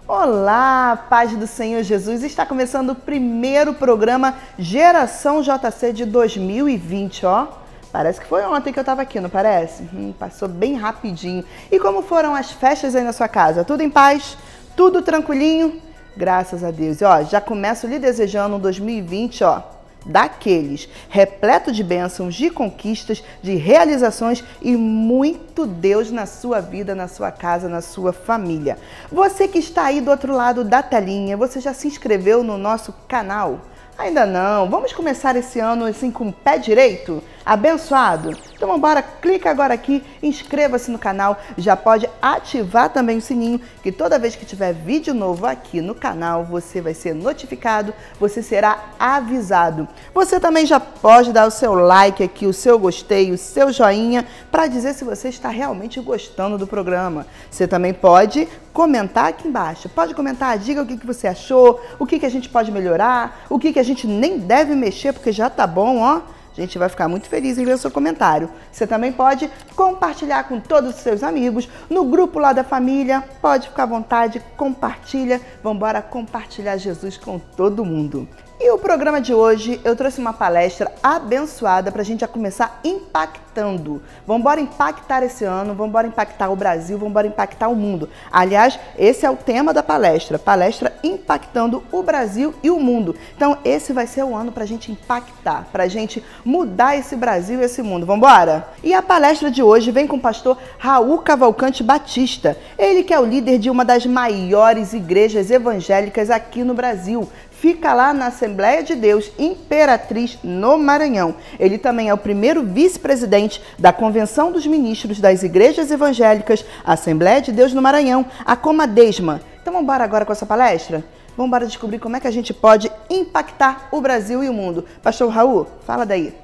Olá, paz do Senhor Jesus. Está começando o primeiro programa Geração JC de 2020, ó. Parece que foi ontem que eu estava aqui, não parece? Passou bem rapidinho. E como foram as festas aí na sua casa? Tudo em paz? Tudo tranquilinho? Graças a Deus. E, ó, já começo lhe desejando um 2020, ó, daqueles, repleto de bênçãos, de conquistas, de realizações e muito Deus na sua vida, na sua casa, na sua família. Você que está aí do outro lado da telinha, você já se inscreveu no nosso canal? Ainda não? Vamos começar esse ano assim com o pé direito? Abençoado? Então vamos embora, clica agora aqui, inscreva-se no canal, já pode ativar também o sininho, que toda vez que tiver vídeo novo aqui no canal, você vai ser notificado, você será avisado. Você também já pode dar o seu like aqui, o seu gostei, o seu joinha, para dizer se você está realmente gostando do programa. Você também pode comentar aqui embaixo, pode comentar, diga o que você achou, o que a gente pode melhorar, o que a gente nem deve mexer, porque já tá bom, ó. A gente vai ficar muito feliz em ver o seu comentário. Você também pode compartilhar com todos os seus amigos, no grupo lá da família, pode ficar à vontade, compartilha. Vamos embora compartilhar Jesus com todo mundo. E o programa de hoje, eu trouxe uma palestra abençoada para a gente já começar impactando. Vamos embora impactar esse ano, vamos embora impactar o Brasil, vamos embora impactar o mundo. Aliás, esse é o tema da palestra impactando o Brasil e o mundo. Então, esse vai ser o ano para a gente impactar, para a gente mudar esse Brasil e esse mundo. Vamos embora? E a palestra de hoje vem com o pastor Raul Cavalcante Batista. Ele que é o líder de uma das maiores igrejas evangélicas aqui no Brasil. Fica lá na Assembleia de Deus Imperatriz, no Maranhão. Ele também é o primeiro vice-presidente da Convenção dos Ministros das Igrejas Evangélicas, Assembleia de Deus no Maranhão, a Comadesma. Então vamos embora agora com essa palestra? Vamos embora descobrir como é que a gente pode impactar o Brasil e o mundo. Pastor Raul, fala daí.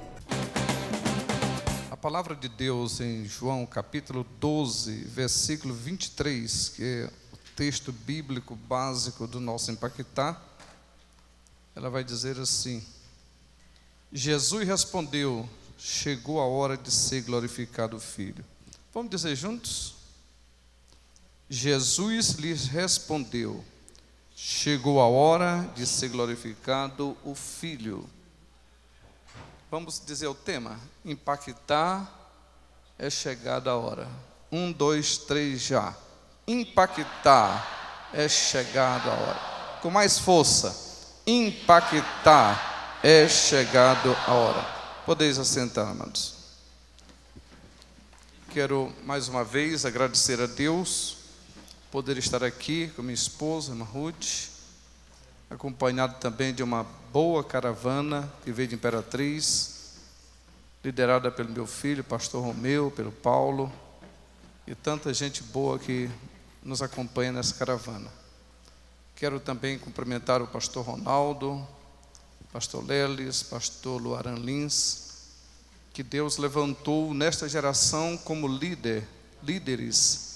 A palavra de Deus em João capítulo 12, versículo 23, que é o texto bíblico básico do nosso impactar, ela vai dizer assim: Jesus respondeu, chegou a hora de ser glorificado o Filho. Vamos dizer juntos? Jesus lhes respondeu, chegou a hora de ser glorificado o Filho. Vamos dizer o tema? Impactar é chegada a hora. 1, 2, 3, já. Impactar é chegada a hora. Com mais força. Impactar é chegado a hora. Podeis assentar, amados. Quero mais uma vez agradecer a Deus poder estar aqui com minha esposa, irmã Ruth, acompanhado também de uma boa caravana que veio de Imperatriz, liderada pelo meu filho, pastor Romeu, pelo Paulo, e tanta gente boa que nos acompanha nessa caravana. Quero também cumprimentar o pastor Ronaldo, pastor Lelis, pastor Luaran Lins, que Deus levantou nesta geração como líderes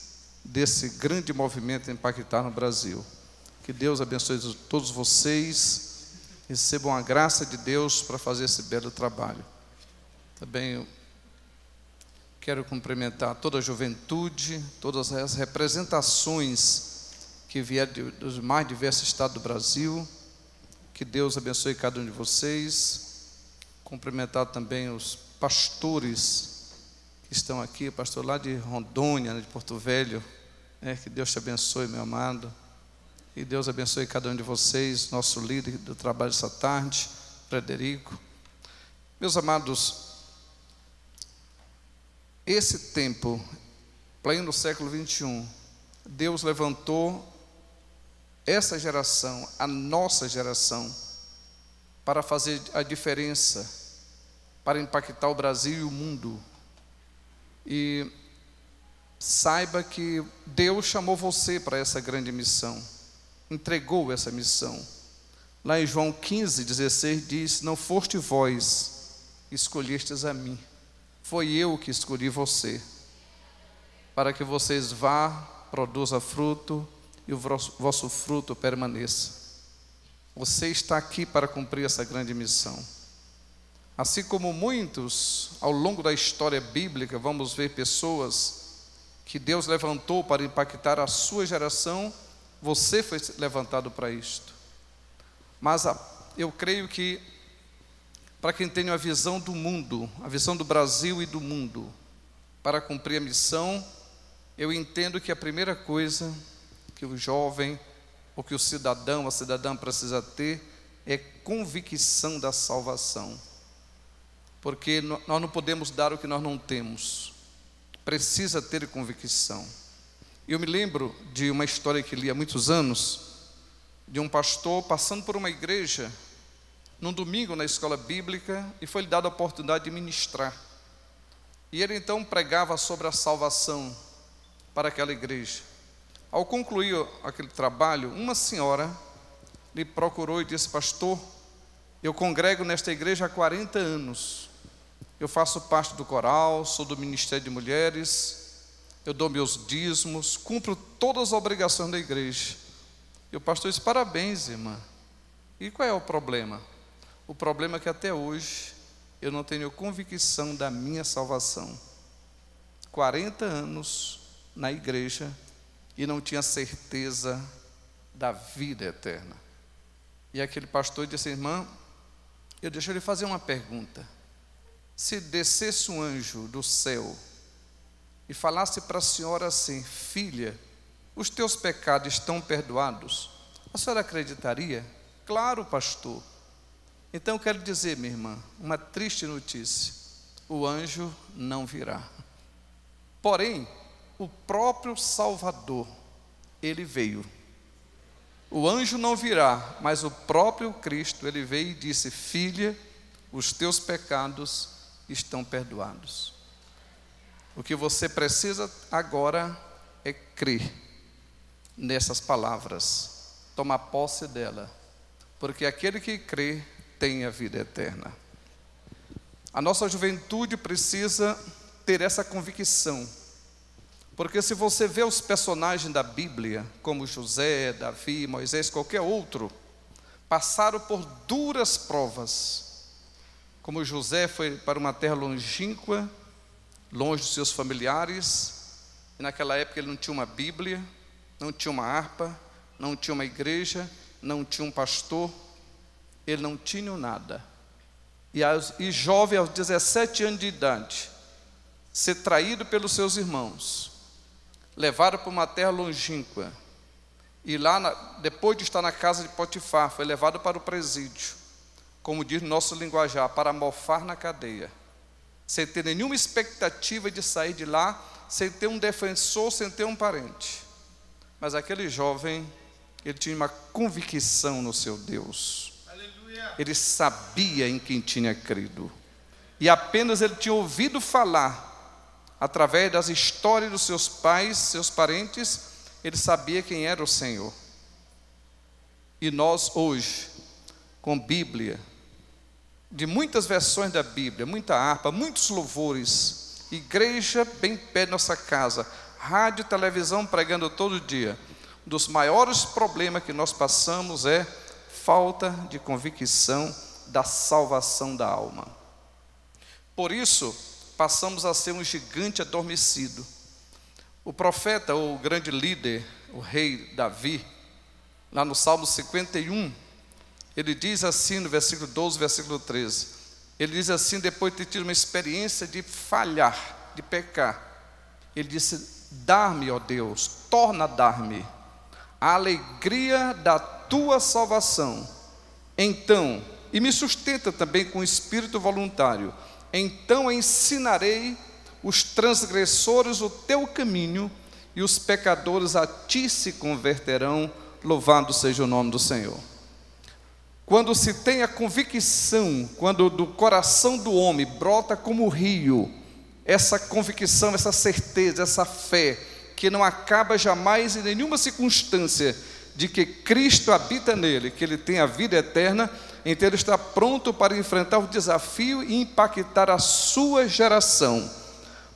desse grande movimento Impactar no Brasil. Que Deus abençoe todos vocês, recebam a graça de Deus para fazer esse belo trabalho. Também eu quero cumprimentar toda a juventude, todas as representações que vieram dos mais diversos estados do Brasil. Que Deus abençoe cada um de vocês. Cumprimentar também os pastores que estão aqui, pastor lá de Rondônia, de Porto Velho. Que Deus te abençoe, meu amado. E Deus abençoe cada um de vocês, nosso líder do trabalho essa tarde, Frederico. Meus amados, esse tempo, pleno século 21, Deus levantou essa geração, a nossa geração, para fazer a diferença, para impactar o Brasil e o mundo. E saiba que Deus chamou você para essa grande missão, entregou essa missão. Lá em João 15:16 diz: não foste vós que escolhestes a mim, foi eu que escolhi você, para que vocês vá, produza fruto e o vosso fruto permaneça. Você está aqui para cumprir essa grande missão. Assim como muitos, ao longo da história bíblica, vamos ver pessoas que Deus levantou para impactar a sua geração Você foi levantado para isto. Mas eu creio que, para quem tem a visão do mundo, a visão do Brasil e do mundo, para cumprir a missão, eu entendo que a primeira coisa que o jovem, ou que o cidadão, a cidadã precisa ter, é convicção da salvação. Porque nós não podemos dar o que nós não temos. Precisa ter convicção. Eu me lembro de uma história que li há muitos anos, de um pastor passando por uma igreja, num domingo na escola bíblica, e foi-lhe dada a oportunidade de ministrar. E ele então pregava sobre a salvação para aquela igreja. Ao concluir aquele trabalho, uma senhora lhe procurou e disse: pastor, eu congrego nesta igreja há 40 anos. Eu faço parte do coral, sou do Ministério de Mulheres, eu dou meus dízimos, cumpro todas as obrigações da igreja. E o pastor disse: parabéns, irmã. E qual é o problema? O problema é que até hoje eu não tenho convicção da minha salvação. 40 anos na igreja e não tinha certeza da vida eterna. E aquele pastor disse: irmã, deixa eu lhe fazer uma pergunta. Se descesse um anjo do céu e falasse para a senhora assim: filha, os teus pecados estão perdoados, a senhora acreditaria? Claro, pastor. Então eu quero dizer, minha irmã, uma triste notícia: o anjo não virá. Porém, o próprio Salvador, ele veio. O anjo não virá, mas o próprio Cristo, ele veio e disse: filha, os teus pecados estão perdoados. O que você precisa agora é crer nessas palavras, tomar posse dela, porque aquele que crê tem a vida eterna. A nossa juventude precisa ter essa convicção, porque se você vê os personagens da Bíblia, como José, Davi, Moisés, qualquer outro, passaram por duras provas. Como José foi para uma terra longínqua, longe dos seus familiares, e naquela época ele não tinha uma Bíblia, não tinha uma harpa, não tinha uma igreja, não tinha um pastor, ele não tinha nada. E jovem, aos 17 anos de idade, ser traído pelos seus irmãos, levado para uma terra longínqua, e lá, depois de estar na casa de Potifar, foi levado para o presídio, como diz no nosso linguajar, para mofar na cadeia, sem ter nenhuma expectativa de sair de lá, sem ter um defensor, sem ter um parente. Mas aquele jovem, ele tinha uma convicção no seu Deus. Aleluia. Ele sabia em quem tinha crido, e apenas ele tinha ouvido falar, através das histórias dos seus pais, seus parentes, ele sabia quem era o Senhor. E nós hoje, com Bíblia, de muitas versões da Bíblia, muita harpa, muitos louvores, igreja bem perto da nossa casa, rádio, televisão pregando todo dia. Um dos maiores problemas que nós passamos é falta de convicção da salvação da alma. Por isso, passamos a ser um gigante adormecido. O profeta, o grande líder, o rei Davi, lá no Salmo 51, ele diz assim no versículo 12, versículo 13, ele diz assim, depois de ter tido uma experiência de falhar, de pecar, ele disse: dá-me, ó Deus, torna a dar-me a alegria da tua salvação, então, e me sustenta também com espírito voluntário, então ensinarei os transgressores o teu caminho, e os pecadores a ti se converterão, louvado seja o nome do Senhor. Quando se tem a convicção, quando do coração do homem brota como rio, essa convicção, essa certeza, essa fé, que não acaba jamais em nenhuma circunstância, de que Cristo habita nele, que ele tem a vida eterna, então ele está pronto para enfrentar o desafio e impactar a sua geração,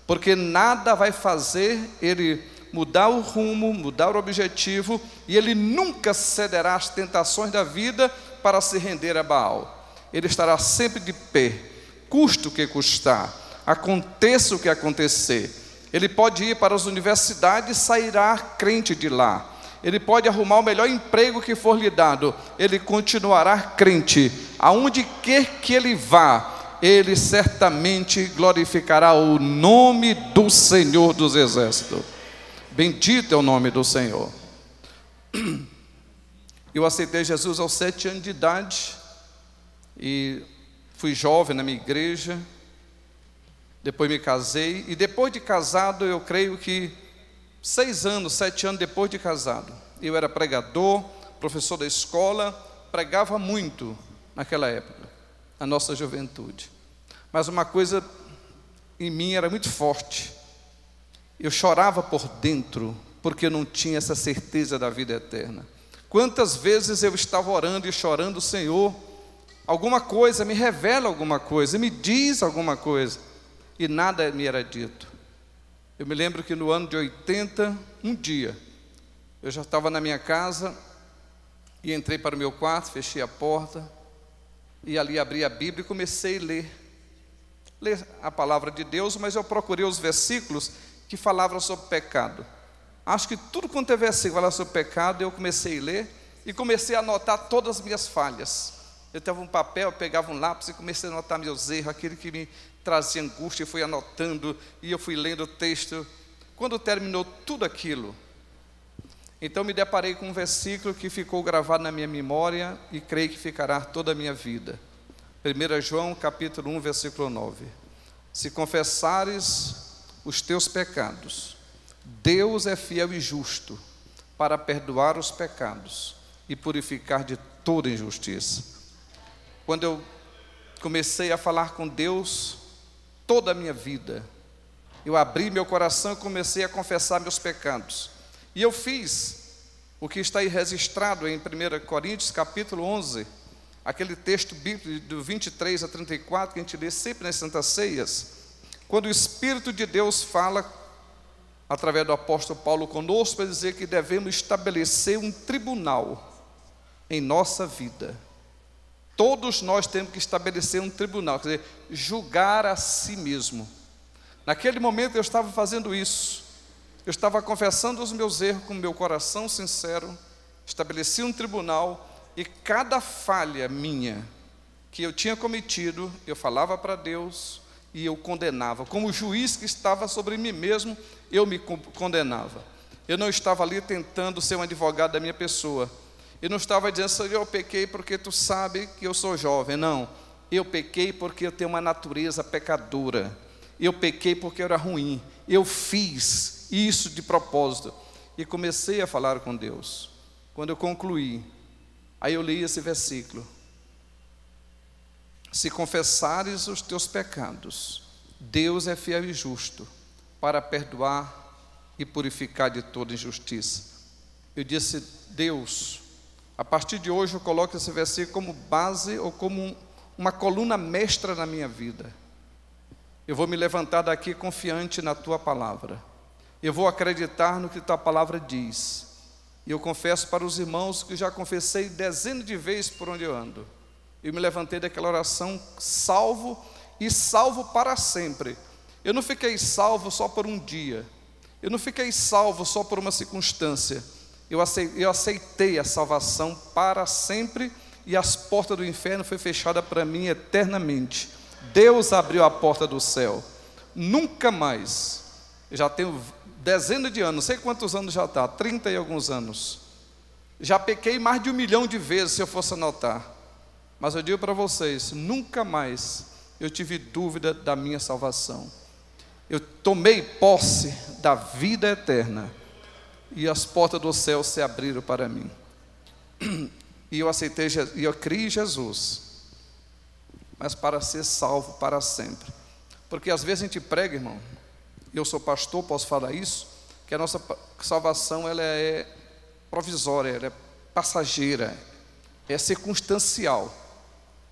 porque nada vai fazer ele mudar o rumo, mudar o objetivo, e ele nunca cederá às tentações da vida para se render a Baal. Ele estará sempre de pé, custe o que custar, aconteça o que acontecer. Ele pode ir para as universidades e sairá crente de lá. ele pode arrumar o melhor emprego que for lhe dado, ele continuará crente. Aonde quer que ele vá, ele certamente glorificará o nome do Senhor dos Exércitos. Bendito é o nome do Senhor. Eu aceitei Jesus aos 7 anos de idade e fui jovem na minha igreja. Depois me casei, e depois de casado, eu creio que 6 anos, 7 anos depois de casado, eu era pregador, professor da escola, pregava muito naquela época, na nossa juventude. Mas uma coisa em mim era muito forte. Eu chorava por dentro, porque eu não tinha essa certeza da vida eterna. Quantas vezes eu estava orando e chorando: Senhor, alguma coisa, me revela alguma coisa, me diz alguma coisa. E nada me era dito. Eu me lembro que no ano de 80, um dia, eu já estava na minha casa, e entrei para o meu quarto, fechei a porta, e ali abri a Bíblia e comecei a ler a palavra de Deus, mas eu procurei os versículos que falavam sobre pecado. Acho que tudo quanto é versículo falava sobre pecado, eu comecei a ler, e comecei a anotar todas as minhas falhas. Eu tava um papel, eu pegava um lápis e comecei a anotar meus erros, aquele que me trazia angústia, eu fui anotando, e eu fui lendo o texto. Quando terminou tudo aquilo, então me deparei com um versículo que ficou gravado na minha memória, e creio que ficará toda a minha vida. 1 João capítulo 1, versículo 9. Se confessares os teus pecados, Deus é fiel e justo para perdoar os pecados e purificar de toda injustiça. Quando eu comecei a falar com Deus toda a minha vida, eu abri meu coração e comecei a confessar meus pecados. E eu fiz o que está aí registrado em 1 Coríntios capítulo 11, aquele texto bíblico do 23 a 34, que a gente lê sempre nas Santas Ceias, quando o Espírito de Deus fala, através do apóstolo Paulo conosco, para dizer que devemos estabelecer um tribunal em nossa vida. Todos nós temos que estabelecer um tribunal, quer dizer, julgar a si mesmo. Naquele momento eu estava fazendo isso. Eu estava confessando os meus erros com meu coração sincero, estabeleci um tribunal, e cada falha minha que eu tinha cometido, eu falava para Deus e eu condenava. Como juiz que estava sobre mim mesmo, eu me condenava. Eu não estava ali tentando ser um advogado da minha pessoa. Eu não estava dizendo: Senhor, eu pequei porque tu sabe que eu sou jovem. Não, eu pequei porque eu tenho uma natureza pecadora. Eu pequei porque eu era ruim. Eu fiz isso de propósito. E comecei a falar com Deus. Quando eu concluí, aí eu li esse versículo: se confessares os teus pecados, Deus é fiel e justo para perdoar e purificar de toda injustiça. Eu disse: Deus, a partir de hoje eu coloco esse versículo como base ou como uma coluna mestra na minha vida. Eu vou me levantar daqui confiante na tua palavra. Eu vou acreditar no que tua palavra diz. E eu confesso para os irmãos que já confessei dezenas de vezes por onde eu ando. Eu me levantei daquela oração salvo e salvo para sempre. Eu não fiquei salvo só por um dia. Eu não fiquei salvo só por uma circunstância. Eu aceitei a salvação para sempre, e as portas do inferno foram fechadas para mim eternamente. Deus abriu a porta do céu. Nunca mais. Eu já tenho dezenas de anos, não sei quantos anos já está, 30 e alguns anos. Já pequei mais de 1 milhão de vezes, se eu fosse anotar. Mas eu digo para vocês, nunca mais eu tive dúvida da minha salvação. Eu tomei posse da vida eterna, e as portas do céu se abriram para mim. E eu aceitei, e eu criei em Jesus, mas para ser salvo para sempre. Porque às vezes a gente prega, irmão, eu sou pastor, posso falar isso, que a nossa salvação ela é provisória, ela é passageira, é circunstancial.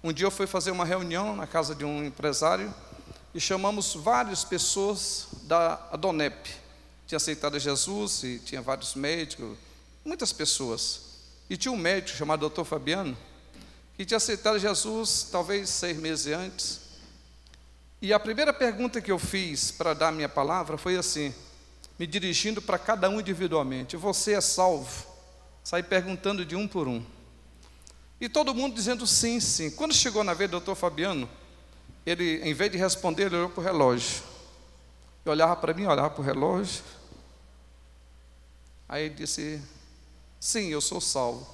Um dia eu fui fazer uma reunião na casa de um empresário e chamamos várias pessoas da Adonep. Tinha aceitado Jesus e tinha vários médicos, muitas pessoas. E tinha um médico chamado Dr. Fabiano, que tinha aceitado Jesus talvez 6 meses antes. E a primeira pergunta que eu fiz para dar minha palavra foi assim, me dirigindo para cada um individualmente: você é salvo? Saí perguntando de um por um. E todo mundo dizendo sim, sim. Quando chegou na vez do doutor Fabiano, ele, em vez de responder, ele olhou para o relógio. Ele olhava para mim, olhava para o relógio. Aí ele disse, sim, eu sou salvo.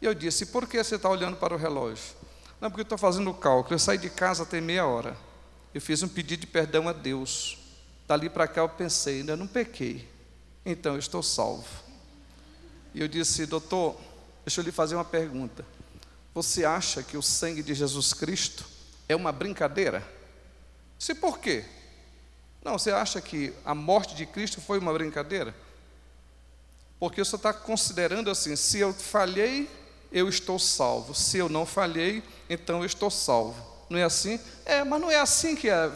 E eu disse, por que você está olhando para o relógio? Não, porque eu estou fazendo o cálculo. Eu saí de casa tem meia hora. Eu fiz um pedido de perdão a Deus. Dali para cá eu pensei, ainda não pequei. Então eu estou salvo. E eu disse, doutor, deixa eu lhe fazer uma pergunta. Você acha que o sangue de Jesus Cristo é uma brincadeira? Se por quê? Não, você acha que a morte de Cristo foi uma brincadeira? Porque você está considerando assim, se eu falhei, eu estou salvo. Se eu não falhei, então eu estou salvo. Não é assim? Mas não é assim que é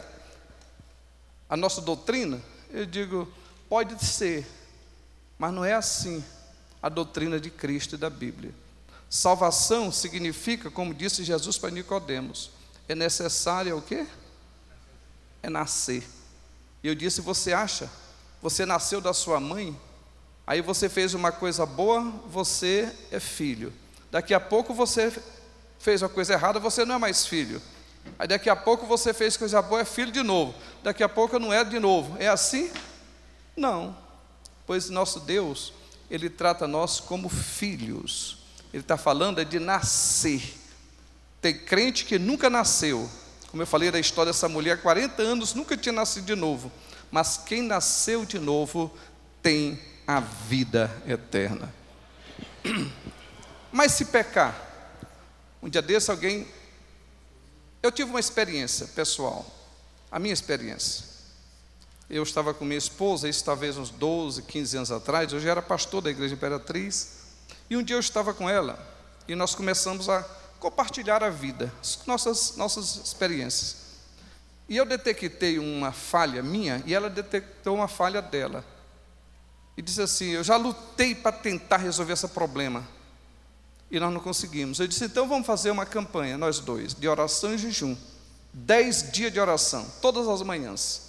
a nossa doutrina? Eu digo, pode ser, mas não é assim a doutrina de Cristo e da Bíblia. Salvação significa, como disse Jesus para Nicodemos, é necessário o quê? É nascer. E eu disse, você acha? Você nasceu da sua mãe, aí você fez uma coisa boa, você é filho. Daqui a pouco você fez uma coisa errada, você não é mais filho. Aí daqui a pouco você fez coisa boa, é filho de novo. Daqui a pouco não é de novo. É assim? Não. Pois nosso Deus, Ele trata nós como filhos. Ele está falando de nascer. Tem crente que nunca nasceu. Como eu falei da história dessa mulher, há 40 anos, nunca tinha nascido de novo. Mas quem nasceu de novo tem a vida eterna. Mas se pecar, um dia desse alguém... Eu tive uma experiência pessoal, a minha experiência. Eu estava com minha esposa, isso talvez uns 12, 15 anos atrás, eu já era pastor da Igreja Imperatriz, e um dia eu estava com ela, e nós começamos a compartilhar a vida, nossas experiências. E eu detectei uma falha minha, e ela detectou uma falha dela. E disse assim, eu já lutei para tentar resolver esse problema, e nós não conseguimos. Eu disse, então vamos fazer uma campanha, nós dois, de oração e jejum. 10 dias de oração, todas as manhãs.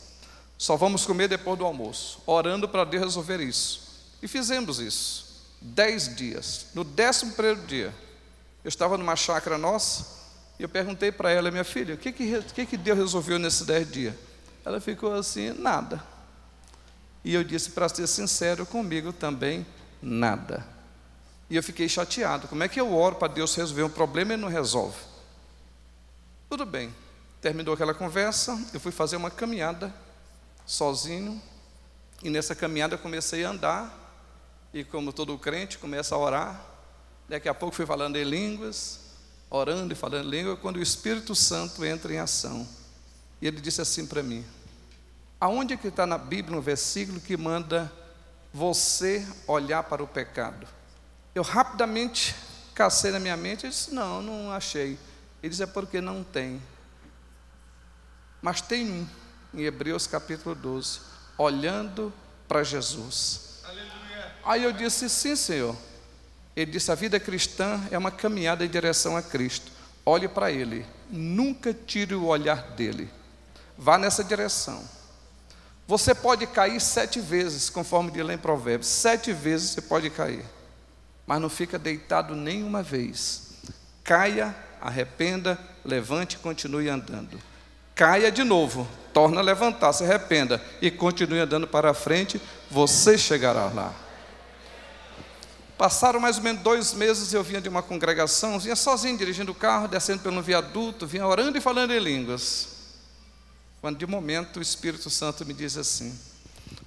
Só vamos comer depois do almoço, orando para Deus resolver isso. E fizemos isso, 10 dias. No 11º dia, eu estava numa chácara nossa, e eu perguntei para ela, minha filha, o que Deus resolveu nesses 10 dias? Ela ficou assim, nada. E eu disse, para ser sincero comigo também, nada. E eu fiquei chateado, como é que eu oro para Deus resolver um problema e Ele não resolve? Tudo bem, terminou aquela conversa, eu fui fazer uma caminhada, sozinho, e nessa caminhada eu comecei a andar, e como todo crente, começa a orar, daqui a pouco fui falando em línguas, orando e falando em língua, quando o Espírito Santo entra em ação, e ele disse assim para mim, aonde é que está na Bíblia um versículo que manda você olhar para o pecado? Eu rapidamente cacei na minha mente e disse, não achei. Ele disse, é porque não tem. Mas tem um, em Hebreus capítulo 12, olhando para Jesus. Aleluia. Aí eu disse, sim, Senhor. Ele disse, a vida cristã é uma caminhada em direção a Cristo. Olhe para Ele, nunca tire o olhar dEle. Vá nessa direção. Você pode cair 7 vezes, conforme diz lá em Provérbios. 7 vezes você pode cair. Mas não fica deitado nenhuma vez. Caia, arrependa, levante e continue andando. Caia de novo, torna a levantar, se arrependa e continue andando para frente, você chegará lá. Passaram mais ou menos 2 meses, eu vinha de uma congregação, vinha sozinho dirigindo o carro, descendo pelo viaduto, vinha orando e falando em línguas. Quando de momento o Espírito Santo me diz assim,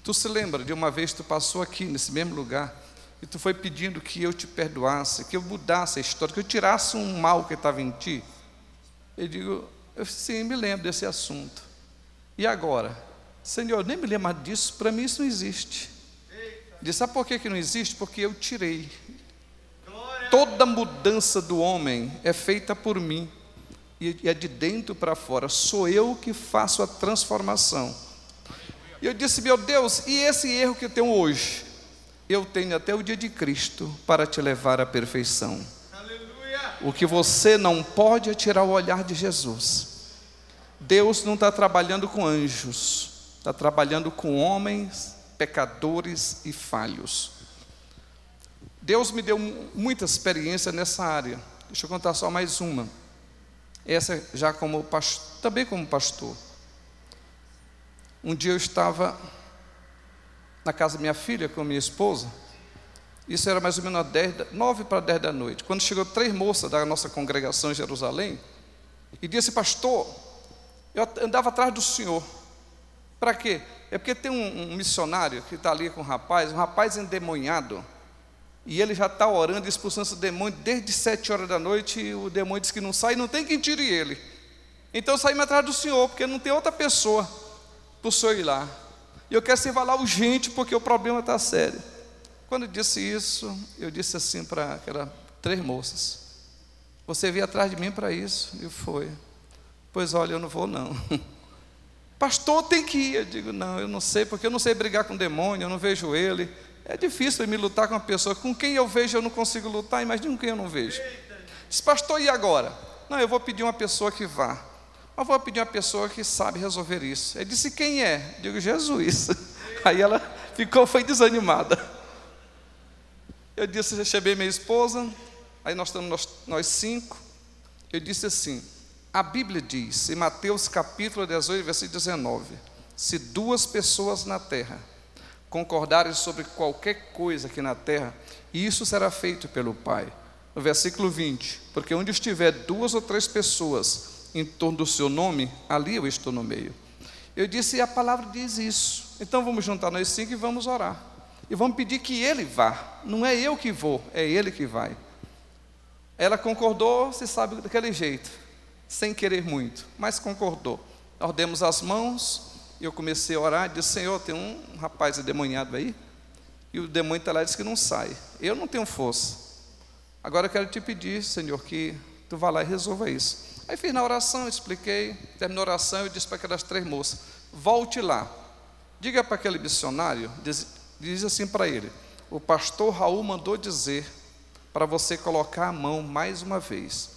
tu se lembra de uma vez que tu passou aqui nesse mesmo lugar, e tu foi pedindo que eu te perdoasse, que eu mudasse a história, que eu tirasse um mal que estava em ti? Eu digo, sim, me lembro desse assunto. E agora? Senhor, nem me lembro mais disso, para mim isso não existe. Diz, sabe por que não existe? Porque eu tirei. Toda mudança do homem é feita por mim, e é de dentro para fora, sou eu que faço a transformação. E eu disse, meu Deus, e esse erro que eu tenho hoje? Eu tenho até o dia de Cristo para te levar à perfeição. Aleluia. O que você não pode é tirar o olhar de Jesus. Deus não está trabalhando com anjos, está trabalhando com homens, pecadores e falhos. Deus me deu muita experiência nessa área. Deixa eu contar só mais uma. Essa já como pastor, também como pastor. Um dia eu estava na casa da minha filha com minha esposa. Isso era mais ou menos 9 para 10 da noite. Quando chegou 3 moças da nossa congregação em Jerusalém e disse: pastor, eu andava atrás do senhor. Para quê? É porque tem um missionário que está ali com um rapaz endemoniado, e ele já está orando e expulsando esse demônio desde 7 horas da noite, e o demônio diz que não sai, não tem quem tire ele. Então eu saí atrás do senhor, porque não tem outra pessoa para o senhor ir lá. E eu quero que você vá lá urgente, porque o problema está sério. Quando eu disse isso, eu disse assim para aquelas 3 moças: você veio atrás de mim para isso? E foi. Pois olha, eu não vou não. Pastor, tem que ir. Eu digo: não, eu não sei, porque eu não sei brigar com o demônio, eu não vejo ele. É difícil me lutar com uma pessoa com quem eu vejo eu não consigo lutar, imagina com quem eu não vejo. Disse: pastor, e agora? Não, eu vou pedir uma pessoa que vá. Mas vou pedir uma pessoa que sabe resolver isso. Ele disse: quem é? Eu digo: Jesus. Aí ela foi desanimada. Eu disse, eu chamei minha esposa, aí nós estamos nós 5. Eu disse assim: a Bíblia diz, em Mateus capítulo 18, versículo 19: se 2 pessoas na terra concordarem sobre qualquer coisa aqui na terra, isso será feito pelo Pai. No versículo 20: porque onde estiver 2 ou 3 pessoas em torno do seu nome, ali eu estou no meio. Eu disse: e a palavra diz isso. Então vamos juntar nós 5 e vamos orar. E vamos pedir que ele vá. Não é eu que vou, é ele que vai. Ela concordou, você sabe, daquele jeito, sem querer muito, mas concordou. Nós demos as mãos, e eu comecei a orar, e disse: Senhor, tem um rapaz endemoniado aí, e o demônio está lá e diz que não sai. Eu não tenho força. Agora eu quero te pedir, Senhor, que tu vá lá e resolva isso. Aí fiz na oração, expliquei, terminou a oração, eu disse para aquelas 3 moças: volte lá, diga para aquele missionário, diz assim para ele: o pastor Raul mandou dizer para você colocar a mão mais uma vez,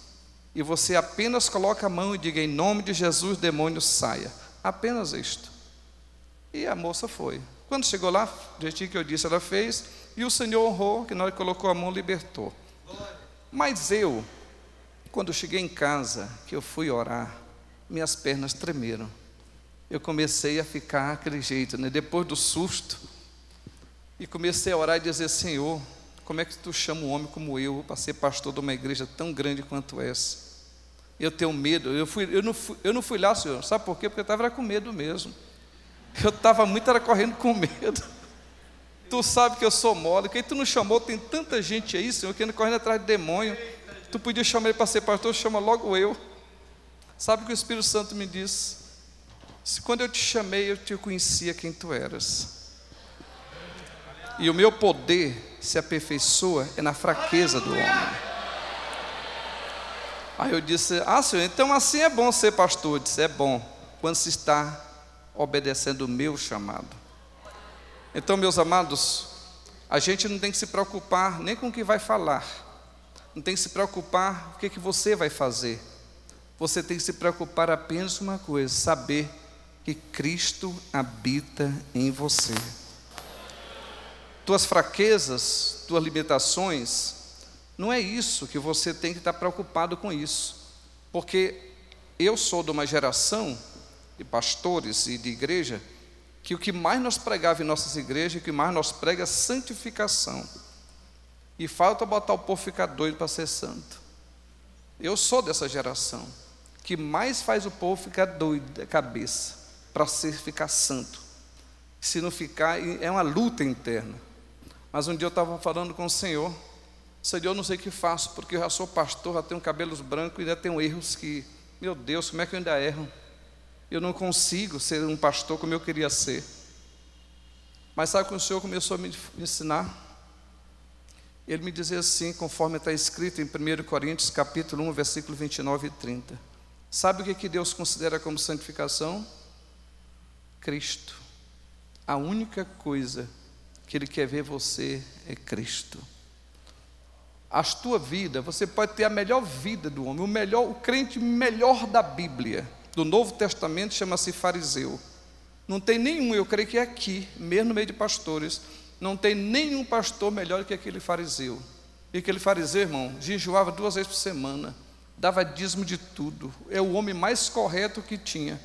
e você apenas coloca a mão e diga: em nome de Jesus, demônio saia. Apenas isto. E a moça foi. Quando chegou lá, do jeitinho que eu disse, ela fez, e o Senhor honrou, que na hora que colocou a mão, libertou. Mas eu, quando cheguei em casa, que eu fui orar, minhas pernas tremeram. Eu comecei a ficar aquele jeito, né? Depois do susto, e comecei a orar e dizer: Senhor, como é que tu chama um homem como eu para ser pastor de uma igreja tão grande quanto essa? Eu tenho medo. Eu não fui lá, Senhor. Sabe por quê? Porque eu estava com medo mesmo. Eu estava muito correndo com medo. Tu sabe que eu sou mole. Quem tu não chamou, tem tanta gente aí, Senhor, que anda correndo atrás de demônio. Tu podia chamar ele para ser pastor, chama logo eu. Sabe o que o Espírito Santo me disse? Se quando eu te chamei, eu te conhecia quem tu eras. E o meu poder se aperfeiçoa é na fraqueza do homem. Aí eu disse: ah, Senhor, então assim é bom ser pastor. Eu disse: é bom, quando se está obedecendo o meu chamado. Então, meus amados, a gente não tem que se preocupar nem com o que vai falar, não tem que se preocupar com o que você vai fazer. Você tem que se preocupar apenas com uma coisa: saber que Cristo habita em você. Tuas fraquezas, tuas limitações, não é isso que você tem que estar preocupado com isso. Porque eu sou de uma geração de pastores e de igreja que o que mais nós pregava em nossas igrejas, o que mais nós prega é santificação. E falta botar o povo ficar doido para ser santo. Eu sou dessa geração que mais faz o povo ficar doido da cabeça para ficar santo. Se não ficar, é uma luta interna. Mas um dia eu estava falando com o Senhor: Senhor, eu não sei o que faço, porque eu já sou pastor, já tenho cabelos brancos e ainda tenho erros que, meu Deus, como é que eu ainda erro? Eu não consigo ser um pastor como eu queria ser. Mas sabe quando o Senhor começou a me ensinar? Ele me dizia assim, conforme está escrito em 1 Coríntios capítulo 1, versículo 29 e 30. Sabe o que Deus considera como santificação? Cristo. A única coisa que Ele quer ver você é Cristo. A tua vida, você pode ter a melhor vida do homem, o crente melhor da Bíblia, do Novo Testamento, chama-se fariseu. Não tem nenhum, eu creio que é aqui, mesmo no meio de pastores, não tem nenhum pastor melhor que aquele fariseu. E aquele fariseu, irmão, jejuava 2 vezes por semana, dava dízimo de tudo, é o homem mais correto que tinha.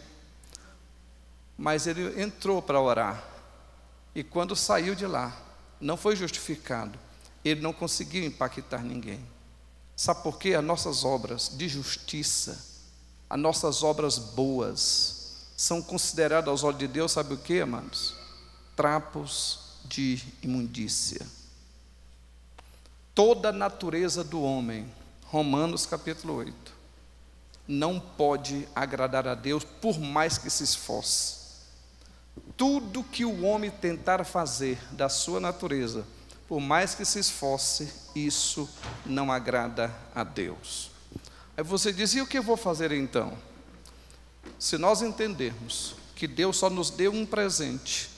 Mas ele entrou para orar, e quando saiu de lá, não foi justificado, ele não conseguiu impactar ninguém. Sabe por quê? As nossas obras de justiça, as nossas obras boas, são consideradas aos olhos de Deus, sabe o que, amados? Trapos de imundícia. Toda a natureza do homem, Romanos capítulo 8, não pode agradar a Deus por mais que se esforce. Tudo que o homem tentar fazer da sua natureza, por mais que se esforce, isso não agrada a Deus. Aí você diz, e o que eu vou fazer então? Se nós entendermos que Deus só nos deu um presente,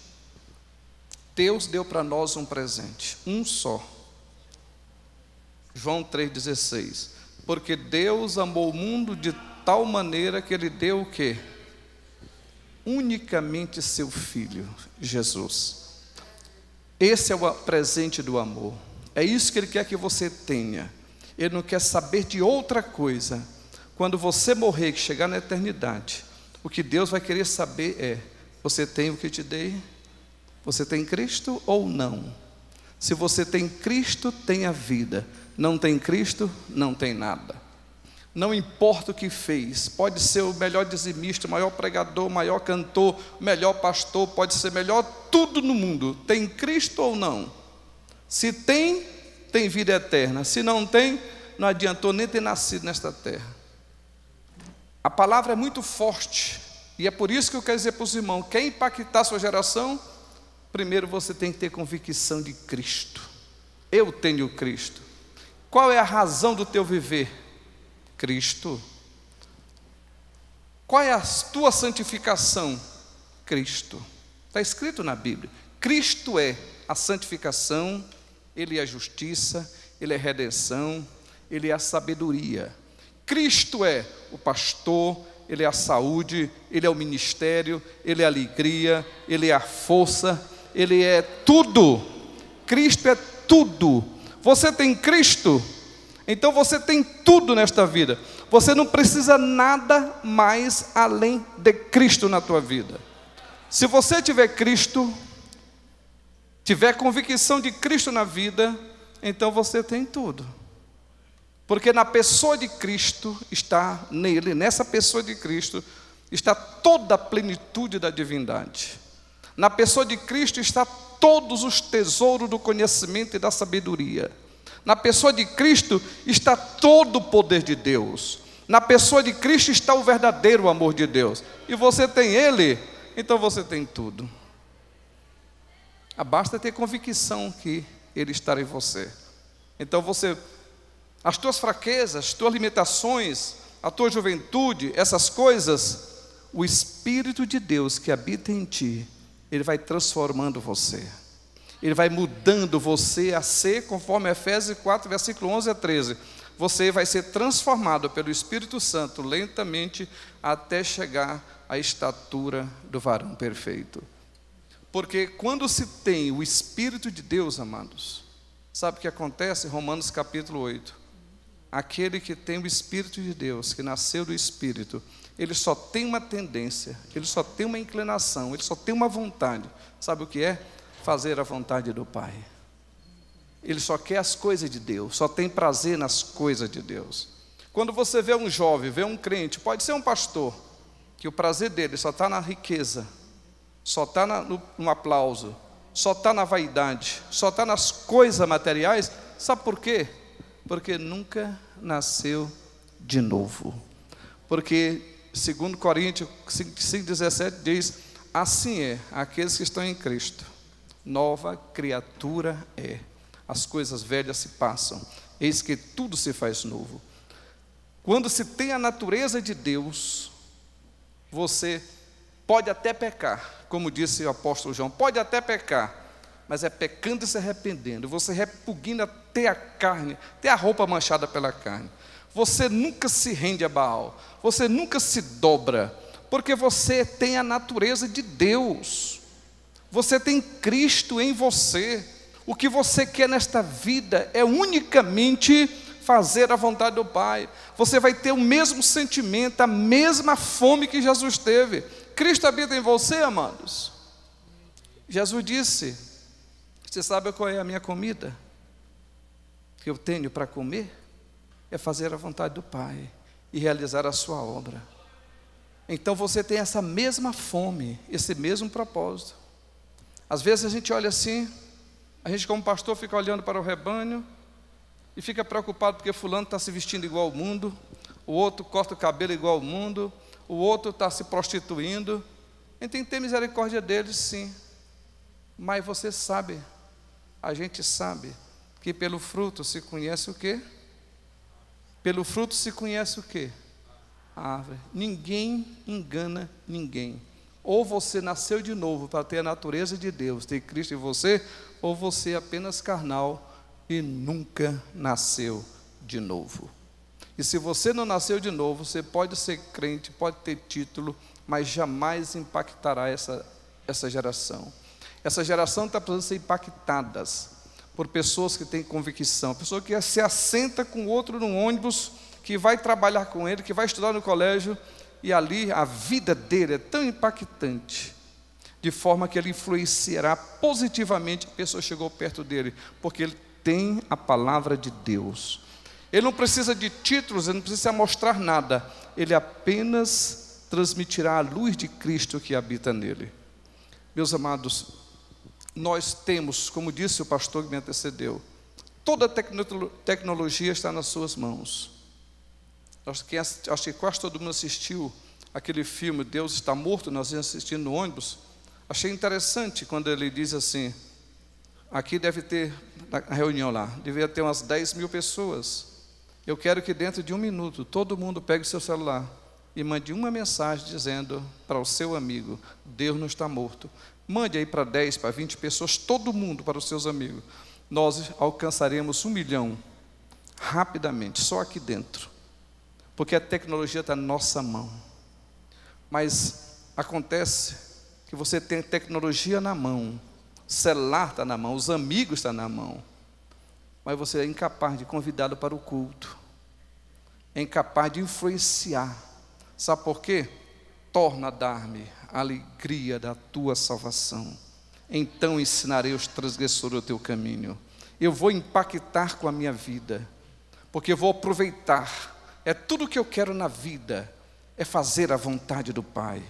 Deus deu para nós um presente, um só. João 3,16. Porque Deus amou o mundo de tal maneira que Ele deu o quê? Unicamente seu Filho, Jesus. Esse é o presente do amor. É isso que Ele quer que você tenha. Ele não quer saber de outra coisa. Quando você morrer, que chegar na eternidade, o que Deus vai querer saber é: você tem o que te dei? Você tem Cristo ou não? Se você tem Cristo, tem a vida. Não tem Cristo, não tem nada. Não importa o que fez, pode ser o melhor dizimista, o maior pregador, o maior cantor, o melhor pastor, pode ser melhor tudo no mundo. Tem Cristo ou não? Se tem, tem vida eterna. Se não tem, não adiantou nem ter nascido nesta terra. A palavra é muito forte, e é por isso que eu quero dizer para os irmãos: quer impactar a sua geração? Primeiro você tem que ter convicção de Cristo. Eu tenho Cristo. Qual é a razão do teu viver? Cristo. Qual é a tua santificação? Cristo. Está escrito na Bíblia. Cristo é a santificação, Ele é a justiça, Ele é a redenção, Ele é a sabedoria. Cristo é o pastor, Ele é a saúde, Ele é o ministério, Ele é a alegria, Ele é a força, Ele é tudo. Cristo é tudo. Você tem Cristo, então você tem tudo nesta vida. Você não precisa nada mais além de Cristo na tua vida. Se você tiver Cristo, tiver convicção de Cristo na vida, então você tem tudo. Porque na pessoa de Cristo está nele, nessa pessoa de Cristo está toda a plenitude da divindade. Na pessoa de Cristo está todos os tesouros do conhecimento e da sabedoria. Na pessoa de Cristo está todo o poder de Deus. Na pessoa de Cristo está o verdadeiro amor de Deus. E você tem Ele, então você tem tudo. Basta ter convicção que Ele está em você. Então você, as tuas fraquezas, as tuas limitações, a tua juventude, essas coisas, o Espírito de Deus que habita em ti, Ele vai transformando você. Ele vai mudando você a ser, conforme Efésios 4, versículo 11 a 13. Você vai ser transformado pelo Espírito Santo lentamente até chegar à estatura do varão perfeito. Porque quando se tem o Espírito de Deus, amados, sabe o que acontece? Romanos capítulo 8. Aquele que tem o Espírito de Deus, que nasceu do Espírito, ele só tem uma tendência, ele só tem uma inclinação, ele só tem uma vontade. Sabe o que é? Fazer a vontade do Pai. Ele só quer as coisas de Deus, só tem prazer nas coisas de Deus. Quando você vê um jovem, vê um crente, pode ser um pastor, que o prazer dele só está na riqueza, só está no aplauso, só está na vaidade, só está nas coisas materiais, sabe por quê? Porque nunca nasceu de novo. Porque, segundo Coríntios 5,17 diz: assim é aqueles que estão em Cristo, nova criatura é. As coisas velhas se passam, eis que tudo se faz novo. Quando se tem a natureza de Deus, você pode até pecar, como disse o apóstolo João, pode até pecar, mas é pecando e se arrependendo. Você repugna até a carne, até a roupa manchada pela carne. Você nunca se rende a Baal, você nunca se dobra, porque você tem a natureza de Deus. Você tem Cristo em você. O que você quer nesta vida é unicamente fazer a vontade do Pai. Você vai ter o mesmo sentimento, a mesma fome que Jesus teve. Cristo habita em você, amados. Jesus disse: você sabe qual é a minha comida que eu tenho para comer? É fazer a vontade do Pai e realizar a sua obra. Então você tem essa mesma fome, esse mesmo propósito. Às vezes a gente olha assim, a gente como pastor fica olhando para o rebanho e fica preocupado porque fulano está se vestindo igual ao mundo, o outro corta o cabelo igual ao mundo, o outro está se prostituindo. A gente tem que ter misericórdia deles, sim. Mas você sabe, a gente sabe, que pelo fruto se conhece o quê? Pelo fruto se conhece o quê? A árvore. Ninguém engana ninguém. Ou você nasceu de novo para ter a natureza de Deus, ter Cristo em você, ou você é apenas carnal e nunca nasceu de novo. E se você não nasceu de novo, você pode ser crente, pode ter título, mas jamais impactará essa geração. Essa geração está precisando ser impactada por pessoas que têm convicção, pessoa que se assenta com o outro no ônibus, que vai trabalhar com ele, que vai estudar no colégio, e ali a vida dele é tão impactante, de forma que ele influenciará positivamente a pessoa que chegou perto dele, porque ele tem a palavra de Deus. Ele não precisa de títulos, ele não precisa mostrar nada, ele apenas transmitirá a luz de Cristo que habita nele. Meus amados, nós temos, como disse o pastor que me antecedeu, toda a tecnologia está nas suas mãos. Acho que quase todo mundo assistiu aquele filme Deus Está Morto, nós íamos assistindo no ônibus. Achei interessante quando ele diz assim, aqui deve ter, na reunião lá, devia ter umas 10 mil pessoas. Eu quero que dentro de 1 minuto, todo mundo pegue o seu celular e mande uma mensagem dizendo para o seu amigo, Deus não está morto. Mande aí para 10, para 20 pessoas, todo mundo para os seus amigos. Nós alcançaremos 1 milhão rapidamente, só aqui dentro. Porque a tecnologia está na nossa mão. Mas acontece que você tem tecnologia na mão, celular está na mão, os amigos estão na mão, mas você é incapaz de convidá-lo para o culto, é incapaz de influenciar. Sabe por quê? Torna a dar-me a alegria da tua salvação, então ensinarei os transgressores o teu caminho. Eu vou impactar com a minha vida, porque eu vou aproveitar. É tudo que eu quero na vida, é fazer a vontade do Pai.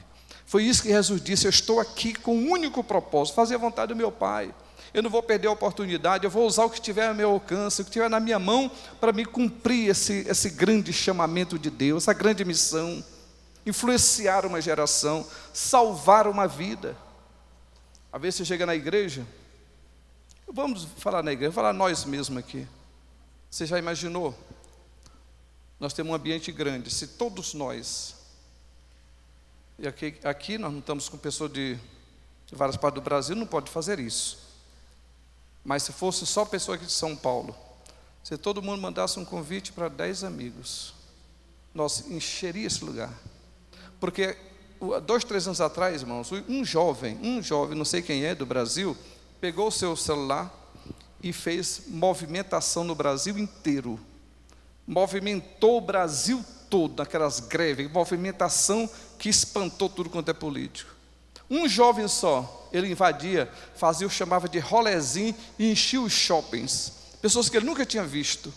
Foi isso que Jesus disse, eu estou aqui com um único propósito, fazer a vontade do meu Pai. Eu não vou perder a oportunidade, eu vou usar o que estiver ao meu alcance, o que estiver na minha mão, para me cumprir esse grande chamamento de Deus, essa grande missão, influenciar uma geração, salvar uma vida. Às vezes você chega na igreja, vamos falar na igreja, vamos falar nós mesmos aqui. Você já imaginou? Nós temos um ambiente grande, se todos nós, e aqui nós não estamos com pessoas de várias partes do Brasil, não pode fazer isso, mas se fosse só pessoa aqui de São Paulo, se todo mundo mandasse um convite para 10 amigos, nós encheria esse lugar, porque 2, 3 anos atrás, irmãos, um jovem, não sei quem é, do Brasil, pegou o seu celular e fez movimentação no Brasil inteiro, movimentou o Brasil todo, naquelas greves, movimentação que espantou tudo quanto é político. Um jovem só, ele invadia, fazia o que chamava de rolezinho e enchia os shoppings, pessoas que ele nunca tinha visto,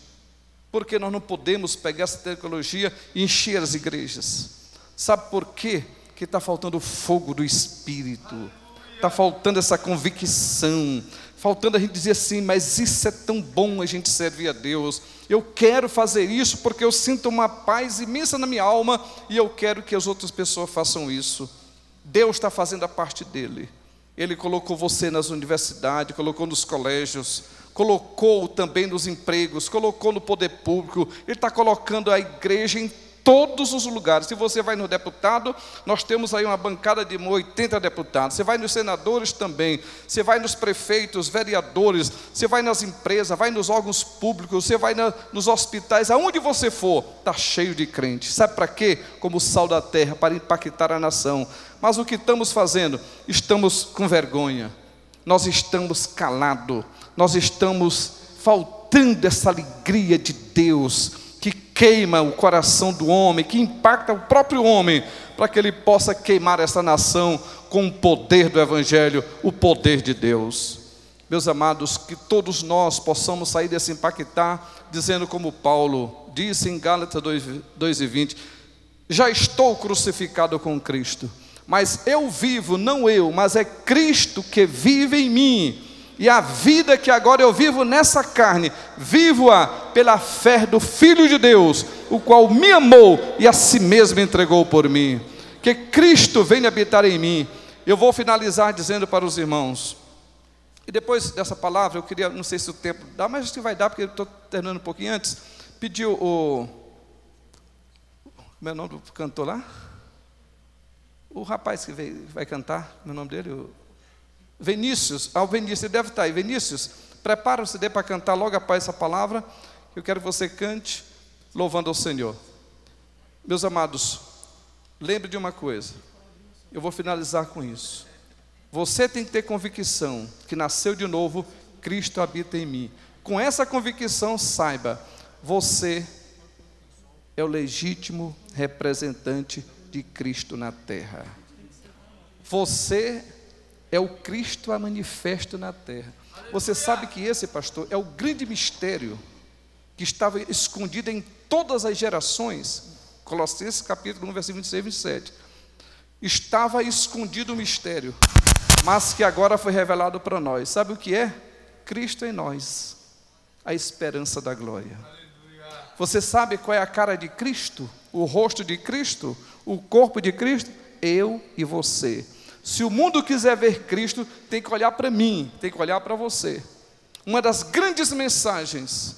porque nós não podemos pegar essa tecnologia e encher as igrejas. Sabe por quê? Que está faltando o fogo do Espírito, está faltando essa convicção, faltando a gente dizer assim, mas isso é tão bom a gente servir a Deus, eu quero fazer isso porque eu sinto uma paz imensa na minha alma e eu quero que as outras pessoas façam isso. Deus está fazendo a parte dele. Ele colocou você nas universidades, colocou nos colégios, colocou também nos empregos, colocou no poder público. Ele está colocando a igreja em todos os lugares. Se você vai no deputado, nós temos aí uma bancada de 80 deputados. Você vai nos senadores também. Você vai nos prefeitos, vereadores. Você vai nas empresas, vai nos órgãos públicos. Você vai nos hospitais. Aonde você for, está cheio de crentes. Sabe para quê? Como o sal da terra, para impactar a nação. Mas o que estamos fazendo? Estamos com vergonha. Nós estamos calados. Nós estamos faltando essa alegria de Deus, que queima o coração do homem, que impacta o próprio homem, para que ele possa queimar essa nação com o poder do Evangelho, o poder de Deus. Meus amados, que todos nós possamos sair desse impactar, dizendo como Paulo disse em Gálatas 2:20, já estou crucificado com Cristo, mas eu vivo, não eu, mas é Cristo que vive em mim. E a vida que agora eu vivo nessa carne, vivo-a pela fé do Filho de Deus, o qual me amou e a si mesmo entregou por mim. Que Cristo venha habitar em mim. Eu vou finalizar dizendo para os irmãos, e depois dessa palavra eu queria, não sei se o tempo dá, mas acho que vai dar, porque eu estou terminando um pouquinho antes. Pediu o... Como é o nome do cantor lá? O rapaz que vai cantar, como é o nome dele? Vinícius, o Vinícius, ele deve estar aí. Vinícius, prepara o CD para cantar logo após essa palavra. Eu quero que você cante louvando ao Senhor. Meus amados, lembre de uma coisa, eu vou finalizar com isso. Você tem que ter convicção que nasceu de novo, Cristo habita em mim. Com essa convicção, saiba, você é o legítimo representante de Cristo na terra. Você é o Cristo a manifesto na terra. Você sabe que esse, pastor, é o grande mistério que estava escondido em todas as gerações. Colossenses capítulo 1, versículo 26 e 27. Estava escondido o mistério, mas que agora foi revelado para nós. Sabe o que é? Cristo em nós, a esperança da glória. Você sabe qual é a cara de Cristo? O rosto de Cristo? O corpo de Cristo? Eu e você. Se o mundo quiser ver Cristo, tem que olhar para mim, tem que olhar para você. Uma das grandes mensagens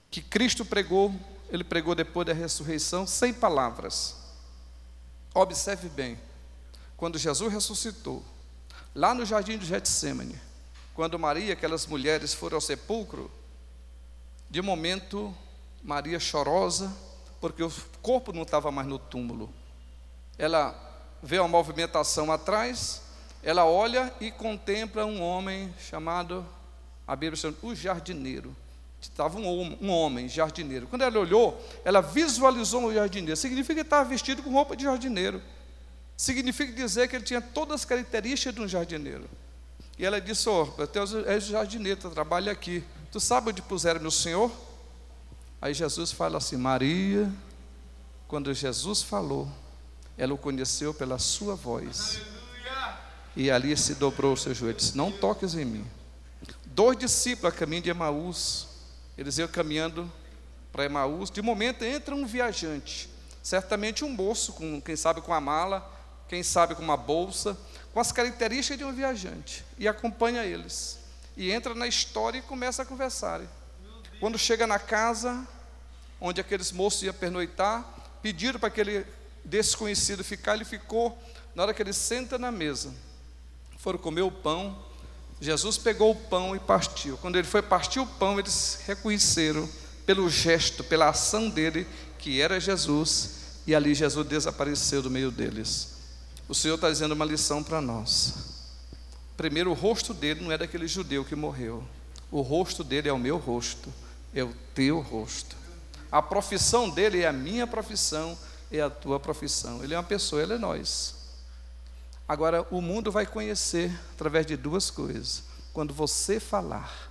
que Cristo pregou, ele pregou depois da ressurreição, sem palavras. Observe bem, quando Jesus ressuscitou, lá no jardim de Getsêmani, quando Maria e aquelas mulheres foram ao sepulcro, de momento, Maria chorosa, porque o corpo não estava mais no túmulo. Ela vê uma movimentação atrás, ela olha e contempla um homem chamado, a Bíblia chama, o jardineiro. Estava um homem jardineiro. Quando ela olhou, ela visualizou o jardineiro. Significa que ele estava vestido com roupa de jardineiro. Significa dizer que ele tinha todas as características de um jardineiro. E ela disse, és jardineiro, tu trabalha aqui. Tu sabe onde puseram meu Senhor? Aí Jesus fala assim, Maria. Quando Jesus falou, ela o conheceu pela sua voz. Aleluia. E ali se dobrou os seus joelhos. Disse, não toques em mim. 2 discípulos a caminho de Emaús. Eles iam caminhando para Emaús. De momento entra um viajante. Certamente um moço, quem sabe com a mala, quem sabe com uma bolsa, com as características de um viajante. E acompanha eles. E entra na história e começa a conversar. Quando chega na casa, onde aqueles moços iam pernoitar, pediram para aquele desconhecido ficar, ele ficou. Na hora que ele senta na mesa, foram comer o pão, Jesus pegou o pão e partiu. Quando ele foi partir o pão, eles reconheceram pelo gesto, pela ação dele, que era Jesus, e ali Jesus desapareceu do meio deles. O Senhor está dizendo uma lição para nós. Primeiro, o rosto dele não é daquele judeu que morreu. O rosto dele é o meu rosto, é o teu rosto. A profissão dele é a minha profissão, é a tua profissão. Ele é uma pessoa, ele é nós. Agora, o mundo vai conhecer através de 2 coisas. Quando você falar,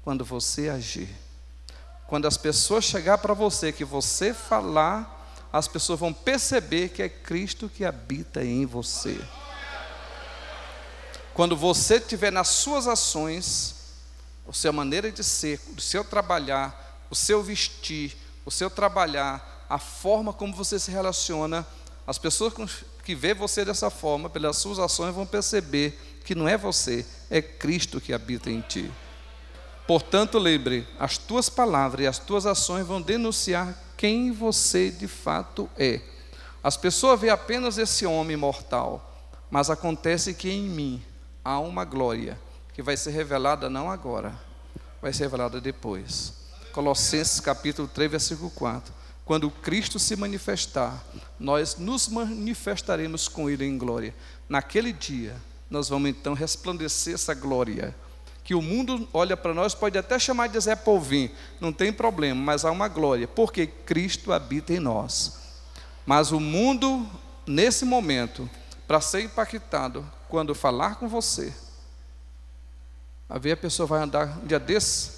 quando você agir. Quando as pessoas chegar para você, que você falar, as pessoas vão perceber que é Cristo que habita em você. Quando você tiver nas suas ações, a sua maneira de ser, o seu trabalhar, o seu vestir, o seu trabalhar, a forma como você se relaciona, as pessoas que vê você dessa forma, pelas suas ações, vão perceber que não é você, é Cristo que habita em ti. Portanto, lembre, as tuas palavras e as tuas ações vão denunciar quem você de fato é. As pessoas veem apenas esse homem mortal, mas acontece que em mim há uma glória que vai ser revelada não agora, vai ser revelada depois. Colossenses capítulo 3, versículo 4. Quando Cristo se manifestar, nós nos manifestaremos com Ele em glória. Naquele dia, nós vamos então resplandecer essa glória, que o mundo olha para nós, pode até chamar de Zé Povinho, não tem problema, mas há uma glória, porque Cristo habita em nós. Mas o mundo, nesse momento, para ser impactado, quando falar com você, a ver a pessoa vai andar, um dia desse,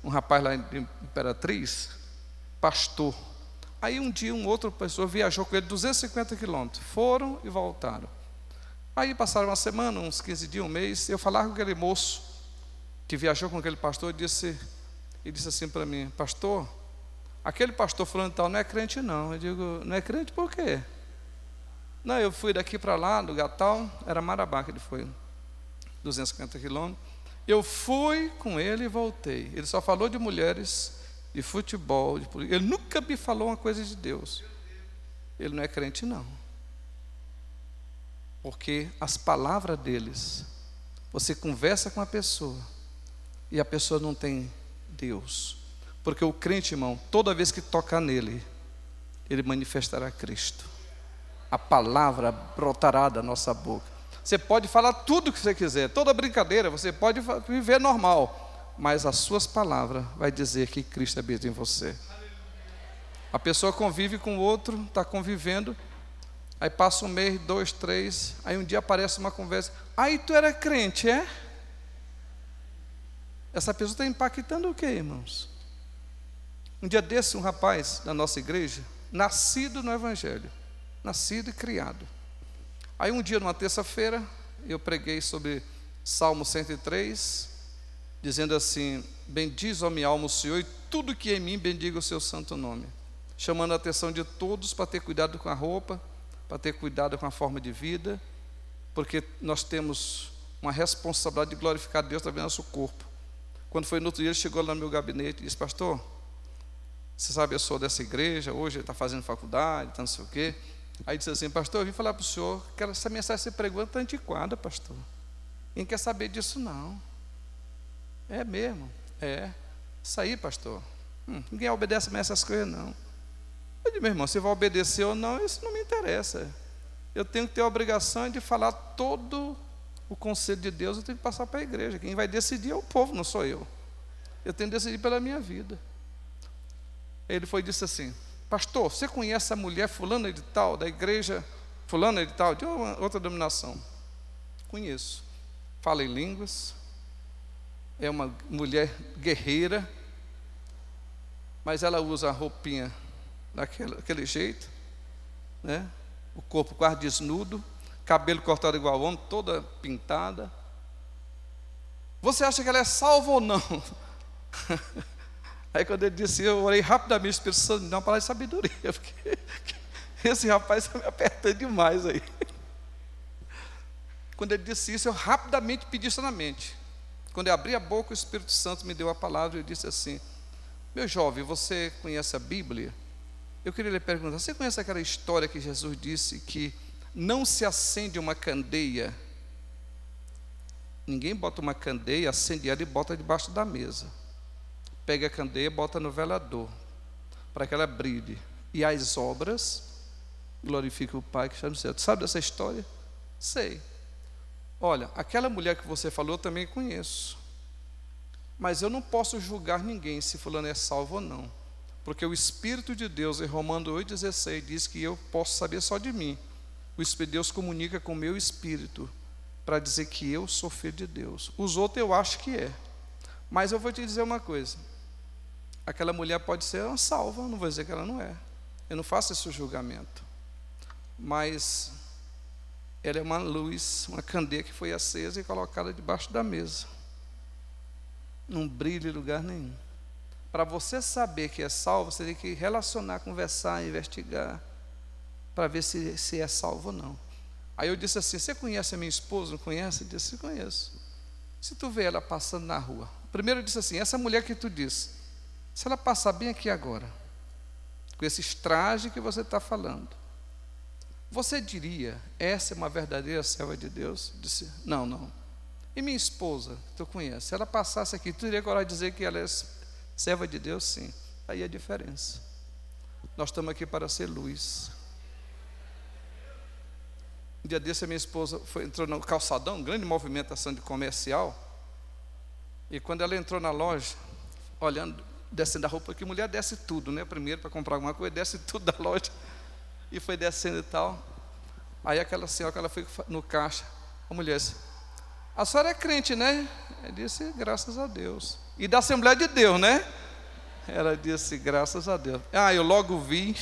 um rapaz lá em Imperatriz, pastor, aí um dia uma outra pessoa viajou com ele 250 quilômetros, foram e voltaram. Aí passaram uma semana, uns 15 dias, um mês, eu falava com aquele moço, que viajou com aquele pastor, e disse assim para mim: pastor, aquele pastor fulano tal não é crente não. Eu digo: não é crente por quê? Não, eu fui daqui para lá, do Gatal, era Marabá que ele foi, 250 quilômetros. Eu fui com ele e voltei. Ele só falou de mulheres, de futebol, de política. Ele nunca me falou uma coisa de Deus. Ele não é crente não. Porque as palavras deles, você conversa com a pessoa, e a pessoa não tem Deus. Porque o crente, irmão, toda vez que tocar nele, ele manifestará Cristo. A palavra brotará da nossa boca. Você pode falar tudo o que você quiser, toda brincadeira, você pode viver normal, mas as suas palavras vai dizer que Cristo habita em você. A pessoa convive com o outro, está convivendo, aí passa um mês, 2, 3, aí um dia aparece uma conversa: aí tu era crente, é? Essa pessoa está impactando o quê, irmãos? Um dia desse, um rapaz da nossa igreja, nascido no Evangelho, nascido e criado. Aí um dia, numa terça-feira, eu preguei sobre Salmo 103, dizendo assim: bendiz, ó minha alma, o Senhor, e tudo que em mim bendiga o seu santo nome. Chamando a atenção de todos para ter cuidado com a roupa, para ter cuidado com a forma de vida, porque nós temos uma responsabilidade de glorificar Deus através do nosso corpo. Quando foi no outro dia, ele chegou lá no meu gabinete e disse: pastor, você sabe, eu sou dessa igreja, hoje ele está fazendo faculdade, está não sei o quê. Aí disse assim: pastor, eu vim falar para o senhor que essa mensagem que você pregou está antiquada, pastor. Ninguém quer saber disso não. É mesmo? É. Isso aí, pastor. Ninguém obedece mais essas coisas não. Eu digo: meu irmão, se vai obedecer ou não, isso não me interessa. Eu tenho que ter a obrigação de falar todo o conselho de Deus, eu tenho que passar para a igreja. Quem vai decidir é o povo, não sou eu. Eu tenho que decidir pela minha vida. Ele foi e disse assim: pastor, você conhece a mulher fulana de tal, da igreja fulana de tal, de outra denominação? Conheço. Fala em línguas, é uma mulher guerreira, mas ela usa a roupinha daquele jeito, né? O corpo quase desnudo, cabelo cortado igual homem, toda pintada. Você acha que ela é salva ou não? Aí quando ele disse, eu orei rapidamente, o Espírito Santo me deu uma palavra de sabedoria, porque esse rapaz está me apertando demais aí. Quando ele disse isso, eu rapidamente pedi isso na mente. Quando eu abri a boca, o Espírito Santo me deu a palavra e disse assim: meu jovem, você conhece a Bíblia? Eu queria lhe perguntar, você conhece aquela história que Jesus disse que não se acende uma candeia? Ninguém bota uma candeia, acende ela e bota debaixo da mesa. Pega a candeia e bota no velador, para que ela brilhe. E as obras glorificam o Pai que está no céu. Tu sabe dessa história? Sei. Olha, aquela mulher que você falou eu também conheço. Mas eu não posso julgar ninguém se fulano é salvo ou não. Porque o Espírito de Deus, em Romanos 8,16, diz que eu posso saber só de mim. O Espírito de Deus comunica com o meu espírito para dizer que eu sou filho de Deus. Os outros eu acho que é. Mas eu vou te dizer uma coisa. Aquela mulher pode ser uma salva, não vou dizer que ela não é. Eu não faço esse julgamento. Mas ela é uma luz, uma candeia que foi acesa e colocada debaixo da mesa. Não brilha em lugar nenhum. Para você saber que é salvo, você tem que relacionar, conversar, investigar, para ver se é salvo ou não. Aí eu disse assim: você conhece a minha esposa? Não conhece? Ele disse: conheço. Se tu vê ela passando na rua, primeiro eu disse assim: essa mulher que tu disse, se ela passar bem aqui agora, com esses trajes que você está falando. Você diria, essa é uma verdadeira serva de Deus? Eu disse, não, não. E minha esposa, que tu conhece, se ela passasse aqui, tu teria coragem de dizer que ela é serva de Deus? Sim. Aí a diferença. Nós estamos aqui para ser luz. Um dia desse a minha esposa entrou no calçadão, grande movimentação de comercial, e quando ela entrou na loja, olhando, descendo a roupa, que mulher desce tudo, né? Primeiro para comprar alguma coisa, desce tudo da loja, e foi descendo e tal. Aí aquela senhora, que ela foi no caixa, a mulher disse, a senhora é crente, né? Ela disse, graças a Deus. E da Assembleia de Deus, né? Ela disse, graças a Deus. Ah, eu logo vi.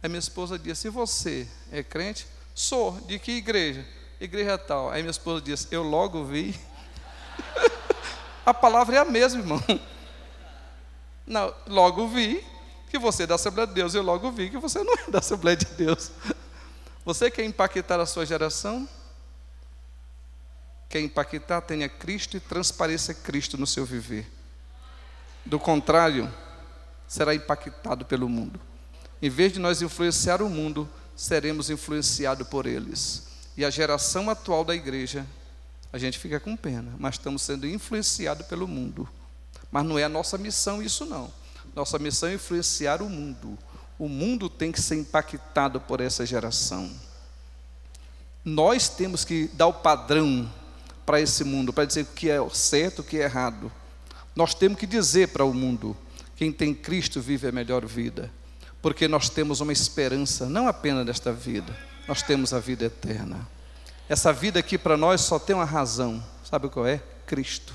Aí minha esposa disse, e você é crente? Sou. De que igreja? Igreja tal. Aí minha esposa disse, eu logo vi. A palavra é a mesma, irmão. Não, logo vi que você é da Assembleia de Deus. Eu logo vi que você não é da Assembleia de Deus. Você quer impactar a sua geração? Quer impactar? Tenha Cristo e transpareça Cristo no seu viver. Do contrário, será impactado pelo mundo. Em vez de nós influenciar o mundo, seremos influenciados por eles. E a geração atual da igreja, a gente fica com pena, mas estamos sendo influenciados pelo mundo. Mas não é a nossa missão isso não. Nossa missão é influenciar o mundo. O mundo tem que ser impactado por essa geração. Nós temos que dar o padrão para esse mundo, para dizer o que é certo, o que é errado. Nós temos que dizer para o mundo, quem tem Cristo vive a melhor vida. Porque nós temos uma esperança, não apenas desta vida, nós temos a vida eterna. Essa vida aqui para nós só tem uma razão, sabe qual é? Cristo.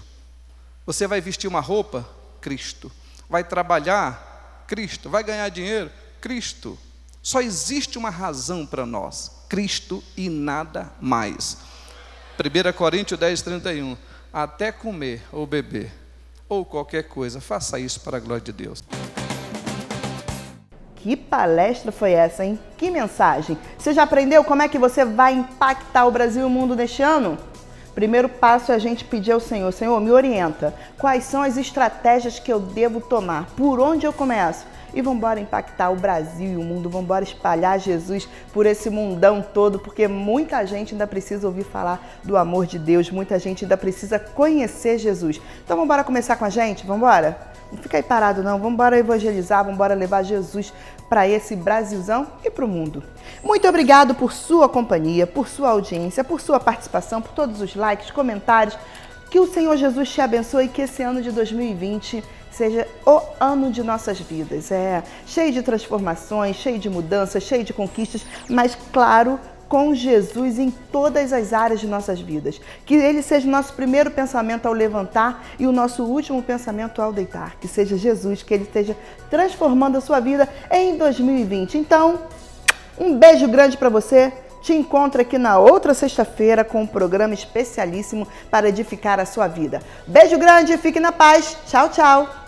Você vai vestir uma roupa? Cristo. Vai trabalhar? Cristo. Vai ganhar dinheiro? Cristo. Só existe uma razão para nós, Cristo e nada mais. 1 Coríntios 10, 31. Até comer ou beber, ou qualquer coisa, faça isso para a glória de Deus. Que palestra foi essa, hein? Que mensagem! Você já aprendeu como é que você vai impactar o Brasil e o mundo neste ano? Primeiro passo é a gente pedir ao Senhor, Senhor, me orienta. Quais são as estratégias que eu devo tomar? Por onde eu começo? E vamos embora impactar o Brasil e o mundo, vamos embora espalhar Jesus por esse mundão todo, porque muita gente ainda precisa ouvir falar do amor de Deus, muita gente ainda precisa conhecer Jesus. Então vamos embora começar com a gente? Vamos embora? Não fica aí parado não, vamos embora evangelizar, vamos embora levar Jesus para esse Brasilzão e para o mundo. Muito obrigado por sua companhia, por sua audiência, por sua participação, por todos os likes, comentários. Que o Senhor Jesus te abençoe e que esse ano de 2020 seja o ano de nossas vidas. Cheio de transformações, cheio de mudanças, cheio de conquistas, mas claro, com Jesus em todas as áreas de nossas vidas. Que Ele seja o nosso primeiro pensamento ao levantar e o nosso último pensamento ao deitar. Que seja Jesus, que Ele esteja transformando a sua vida em 2020. Então, um beijo grande para você. Te encontro aqui na outra sexta-feira com um programa especialíssimo para edificar a sua vida. Beijo grande, fique na paz. Tchau, tchau.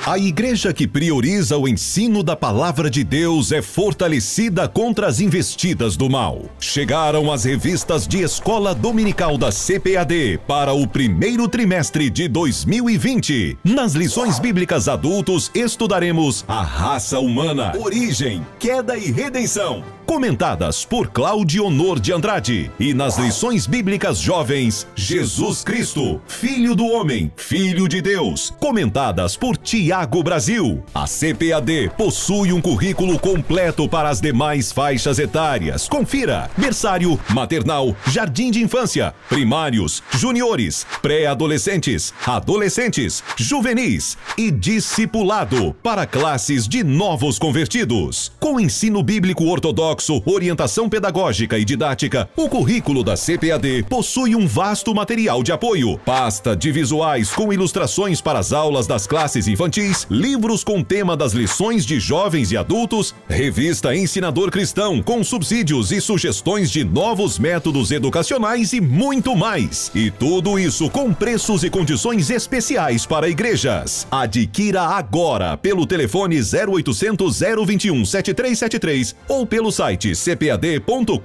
A igreja que prioriza o ensino da palavra de Deus é fortalecida contra as investidas do mal. Chegaram as revistas de escola dominical da CPAD para o primeiro trimestre de 2020. Nas lições bíblicas adultos estudaremos a raça humana, origem, queda e redenção, comentadas por Claudionor de Andrade. E nas lições bíblicas jovens, Jesus Cristo, Filho do Homem, Filho de Deus, comentadas por Tiago Brasil. A CPAD possui um currículo completo para as demais faixas etárias. Confira: berçário, maternal, jardim de infância, primários, juniores, pré-adolescentes, adolescentes, juvenis e discipulado para classes de novos convertidos. Com ensino bíblico ortodoxo, orientação pedagógica e didática, o currículo da CPAD possui um vasto material de apoio, pasta de visuais com ilustrações para as aulas das classes infantis infantis, livros com tema das lições de jovens e adultos, revista Ensinador Cristão com subsídios e sugestões de novos métodos educacionais e muito mais. E tudo isso com preços e condições especiais para igrejas. Adquira agora pelo telefone 0800 021 7373 ou pelo site cpad.com.br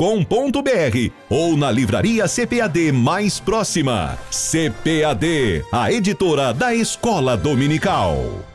ou na livraria CPAD mais próxima. CPAD, a editora da Escola Dominical.